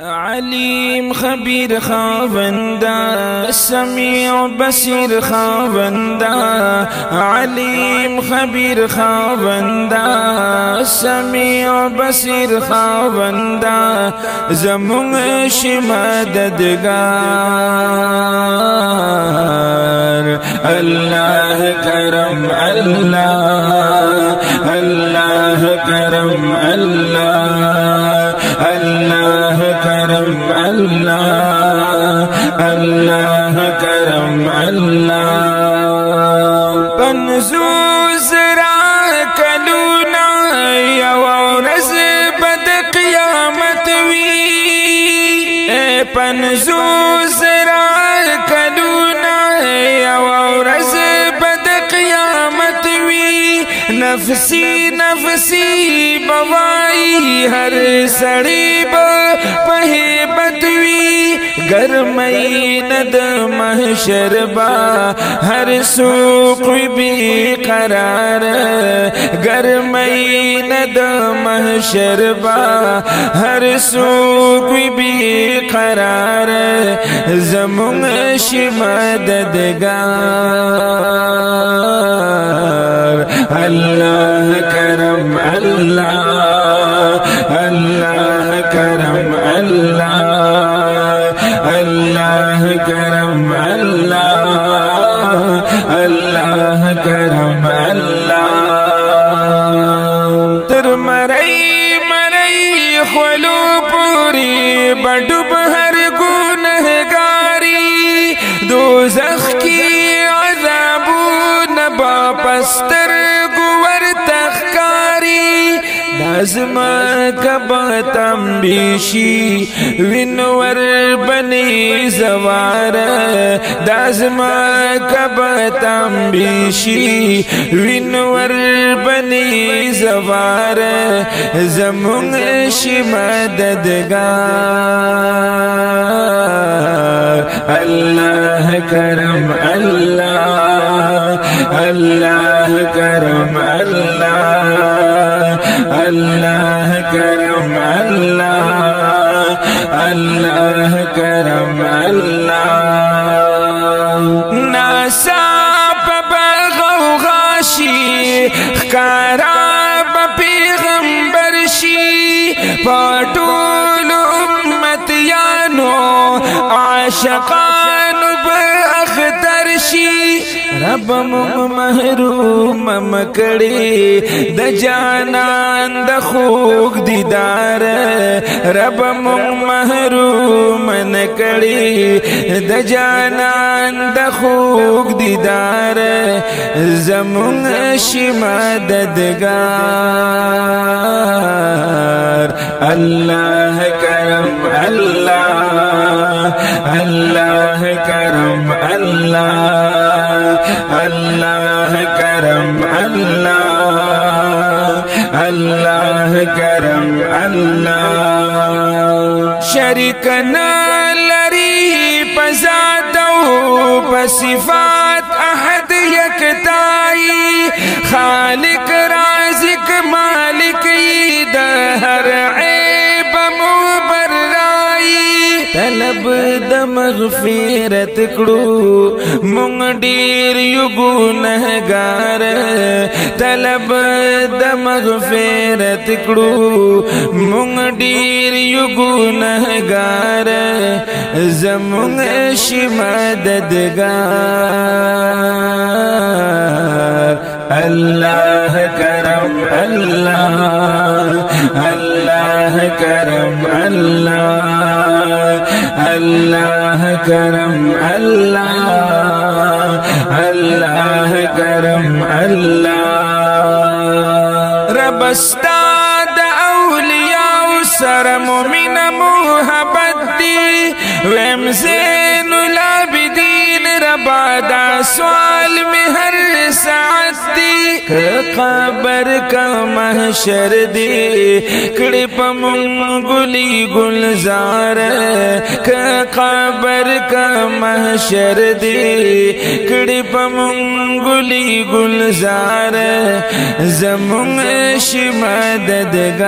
عليم خبير خاوندا سميع بصير خاوندا عليم خبير خاوندا سميع بصير خاوندا زمون مددگار الله کرم الله الله کرم الله الله کرم الله الله کرم الله پنځوس را کلونا یو ورځ بد قیامت وی پنځوس را کلونا یو ورځ بد قیامت وی نفسی نفسی بوائی ہر سڑی بہیبت وی گرمئی ند محشر با ہر سوق بھی قرار گرمئی ند محشر با ہر سوق بھی قرار زمون مددگار اللہ کرم اللہ اللہ کرم اللہ اللہ کرم اللہ اللہ کرم اللہ تر مرئی مرئی خلو پوری بڈب ہر گنہگاری دوزخ کی عذابو نبا پستر گور تخکاری لازمہ کبا تنبیشی ونور بنی زوار لازمہ کبا تنبیشی ونور بنی زوار زمون مددگار اللہ کرم اللہ اللہ کرم اللہ اللہ کرم اللہ اللہ کرم اللہ ناصاب بغوغاشی خراب پیغمبر شی پاٹول امتیانو عاشقان باختر شی رب محروم مکڑی د جانان د خوک دیدار رب محروم نکڑی د جانان د خوک دیدار زمون مددگار اللہ کرم اللہ اللہ کرم اللہ اللہ کرم اللہ اللہ کرم اللہ شریک نہ لری پذات و پصفات احد یکتائی خالق رازق مالک ہر عیب مبرائی طلب د مغفرت کړو مونږ ډیر یو ګناهګار طلب د مغفرت کړو مونږ ډیر یو ګناهګار زمونږ مددگار اللہ کرم اللہ اللہ کرم اللہ اللہ کرم اللہ اللہ کرم اللہ رب استاد اولیاء سر مومن محبت دی ویم زین العابدین ربا دا سوال میں ہر ساعت دی قبر کا محشر دی کڑی پا منگلی گلزار قبر کا محشر دی کڑی پا منگلی گلزار زمون مددگار